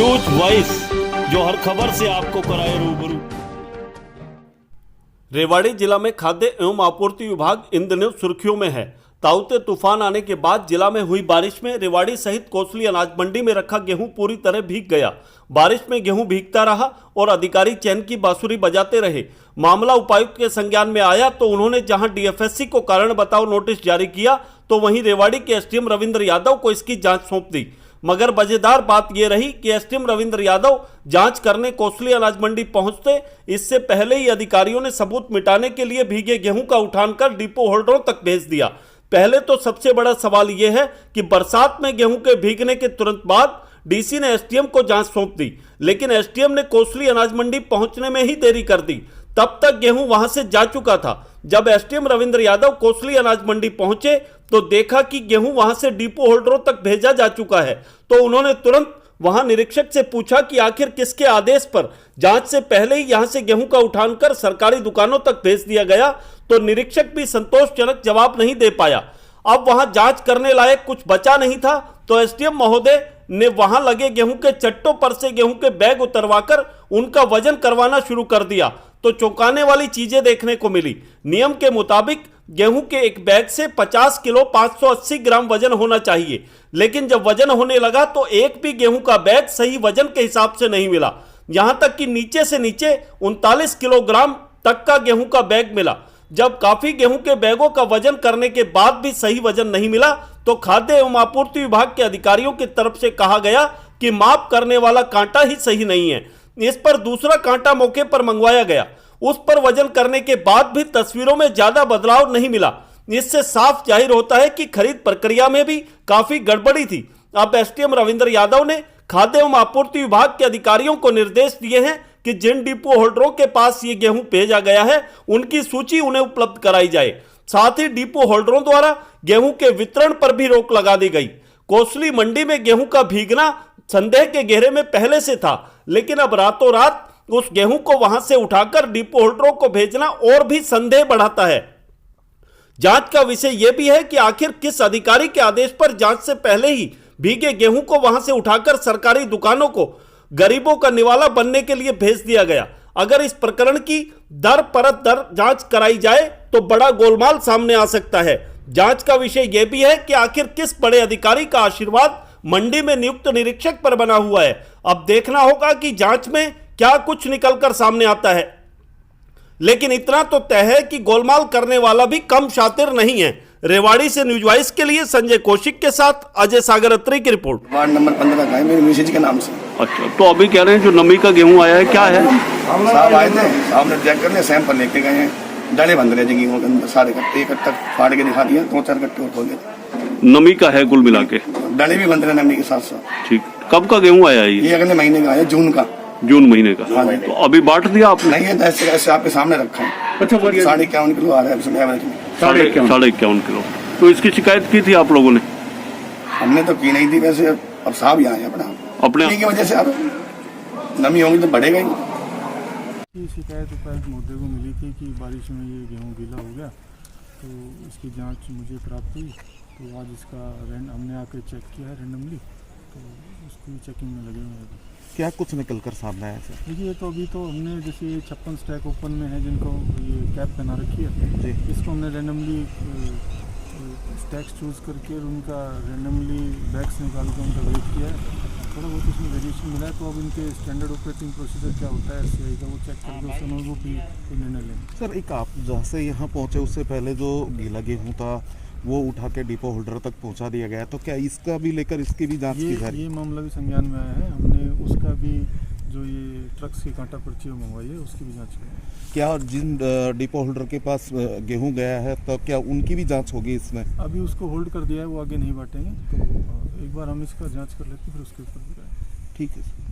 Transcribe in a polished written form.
News voice, जो हर खबर से आपको कराए रूबरू। रेवाड़ी जिला में खाद्य एवं आपूर्ति विभाग इन दिनों सुर्खियों में है। ताउते तूफान आने के बाद जिला में हुई बारिश में रेवाड़ी सहित कोसली अनाज मंडी में रखा गेहूं पूरी तरह भीग गया। बारिश में गेहूं भीगता रहा और अधिकारी चैन की बांसुरी बजाते रहे। मामला उपायुक्त के संज्ञान में आया तो उन्होंने जहां डीएफएससी को कारण बताओ नोटिस जारी किया तो वहीं रेवाड़ी के एसडीएम रविंद्र यादव को इसकी जांच सौंप दी। मगर मजेदार बात यह रही कि एसडीएम रविंद्र यादव जांच करने कोसली अनाज मंडी पहुंचते इससे पहले ही अधिकारियों ने सबूत मिटाने के लिए भीगे गेहूं का उठान कर डिपो होल्डरों तक भेज दिया। पहले तो सबसे बड़ा सवाल यह है कि बरसात में गेहूं के भीगने के तुरंत बाद डीसी ने एसडीएम को जांच सौंप दी, लेकिन एसडीएम ने कोसली अनाज मंडी पहुंचने में ही देरी कर दी। तब तक गेहूं वहां से जा चुका था। जब एसडीएम रविंद्र यादव कोसली अनाज मंडी पहुंचे तो देखा कि गेहूं वहां से डिपो होल्डरों तक भेजा जा चुका है। तो उन्होंने तुरंत वहां निरीक्षक से पूछा कि आखिर किसके आदेश पर जांच से पहले ही यहां से गेहूं का उठान कर सरकारी दुकानों तक भेज दिया गया। तो निरीक्षक भी संतोषजनक जवाब नहीं दे पाया। अब वहां जांच करने लायक कुछ बचा नहीं था तो एसडीएम महोदय ने वहां लगे गेहूं के चट्टों पर से गेहूं के बैग उतरवाकर उनका वजन करवाना शुरू कर दिया। तो चौंकाने वाली चीजें देखने को मिली। नियम के मुताबिक गेहूं के एक बैग से 50 किलो 580 ग्राम वजन होना चाहिए, लेकिन जब वजन होने लगा तो एक भी गेहूं का बैग सही वजन के हिसाब से नहीं मिला। यहां तक कि नीचे से नीचे 39 किलोग्राम तक का गेहूं का बैग मिला। जब काफी गेहूं के बैगों का वजन करने के बाद भी सही वजन नहीं मिला तो खाद्य एवं आपूर्ति विभाग के अधिकारियों की तरफ से कहा गया कि माप करने वाला कांटा ही सही नहीं है। इस पर दूसरा कांटा मौके पर मंगवाया गया। उस पर वजन करने के बाद भी तस्वीरों में ज्यादा बदलाव नहीं मिला। इससे साफ जाहिर होता है कि खरीद प्रक्रिया में भी काफी गड़बड़ी थी। अब एसडीएम रविंद्र यादव ने खाद्य एवं आपूर्ति विभाग के अधिकारियों को निर्देश दिए हैं कि जिन डिपो होल्डरों के पास ये गेहूं भेजा गया है उनकी सूची उन्हें उपलब्ध कराई जाए। साथ ही डिपो होल्डरों द्वारा गेहूं के वितरण पर भी रोक लगा दी गई। कोसली मंडी में गेहूं का भीगना संदेह के घेरे में पहले से था, लेकिन अब रातों रात उस गेहूं को वहां से उठाकर डिपो होल्डरों को भेजना और भी संदेह बढ़ाता है। जांच का विषय यह भी है कि आखिर किस अधिकारी के आदेश पर जांच से पहले ही भीगे गेहूं को वहां से उठाकर सरकारी दुकानों को गरीबों का निवाला बनने के लिए भेज दिया गया। अगर इस प्रकरण की दर परत दर जांच कराई जाए तो बड़ा गोलमाल सामने आ सकता है। जांच का विषय यह भी है कि आखिर किस बड़े अधिकारी का आशीर्वाद मंडी में नियुक्त निरीक्षक पर बना हुआ है। अब देखना होगा कि जांच में क्या कुछ निकलकर सामने आता है। लेकिन इतना तो तय है कि गोलमाल करने वाला भी कम शातिर नहीं है। रेवाड़ी से न्यूज वॉइस के लिए संजय कौशिक के साथ अजय सागर अत्री की रिपोर्ट। वार्ड नंबर 15 का है मेरे मैसेज के नाम से। अच्छा, तो अभी कह रहे हैं जो नमी का गेहूं आया है क्या है? साहब आए थे, साहब ने चेक कर लिया, सैंपल लेके गए हैं। डले बंद रहे गेहूं के अंदर सारे कट्टे एक तक फाड़ के दिखा दिया, 2-4 कट्टे और खोले। नमी का है कुल मिला के? डले भी बंद रहे नमी के साथ साथ। ठीक, कब का गेहूं आया है ये? अगले महीने का आया, जून का। जून महीने का? हाँ, तो अभी बांट दिया आपने? नहीं है, ऐसे आपके सामने रखा है। अच्छा, 51 किलो आ रहा है 51 किलो। तो इसकी शिकायत की थी आप लोगों ने? हमने तो की नहीं थी वैसे। अब साहब यहाँ है अपने की वजह से। अब नमी होगी तो बढ़ेगा ही। शिकायत उपायुक्त महोदय को मिली थी कि बारिश में ये गेहूं गीला हो गया, तो इसकी जांच मुझे प्राप्त हुई। तो आज इसका हमने आकर चेक किया है रैंडमली, तो उसकी चेकिंग में लगे हुए हैं। क्या कुछ निकल कर सामने आया सर? देखिए, तो अभी तो हमने जैसे 56 स्टैक ओपन में है जिनको ये कैप पहना रखी है जी, इसको हमने रैंडमली स्टैक्स चूज़ करके उनका रैंडमली बैग्स निकाल के उनका वेट किया है। थोड़ा बहुत इसमें वेरिएशन मिला है, तो अब इनके स्टैंडर्ड ऑपरेटिंग प्रोसीजर क्या होता है एससीआई का, वो चेक करके उस समय वो भी निर्णय लेंगे। सर, एक आप जहाँ से यहाँ पहुँचे उससे पहले जो गीला गेहूँ था वो उठा के डिपो होल्डर तक पहुँचा दिया गया, तो क्या इसका भी लेकर इसकी भी जाँच की जा रही है? ये मामला भी संज्ञान में आया है। हमने उसका भी जो ये ट्रक्स की कांटा पर्ची मंगवाई है उसकी भी जाँच की। क्या जिन डिपो होल्डर के पास गेहूं गया है तो क्या उनकी भी जांच होगी इसमें? अभी उसको होल्ड कर दिया है, वो आगे नहीं बांटेंगे। तो एक बार हम इसका जांच कर लेते हैं, फिर उसके ऊपर भी। ठीक है सर।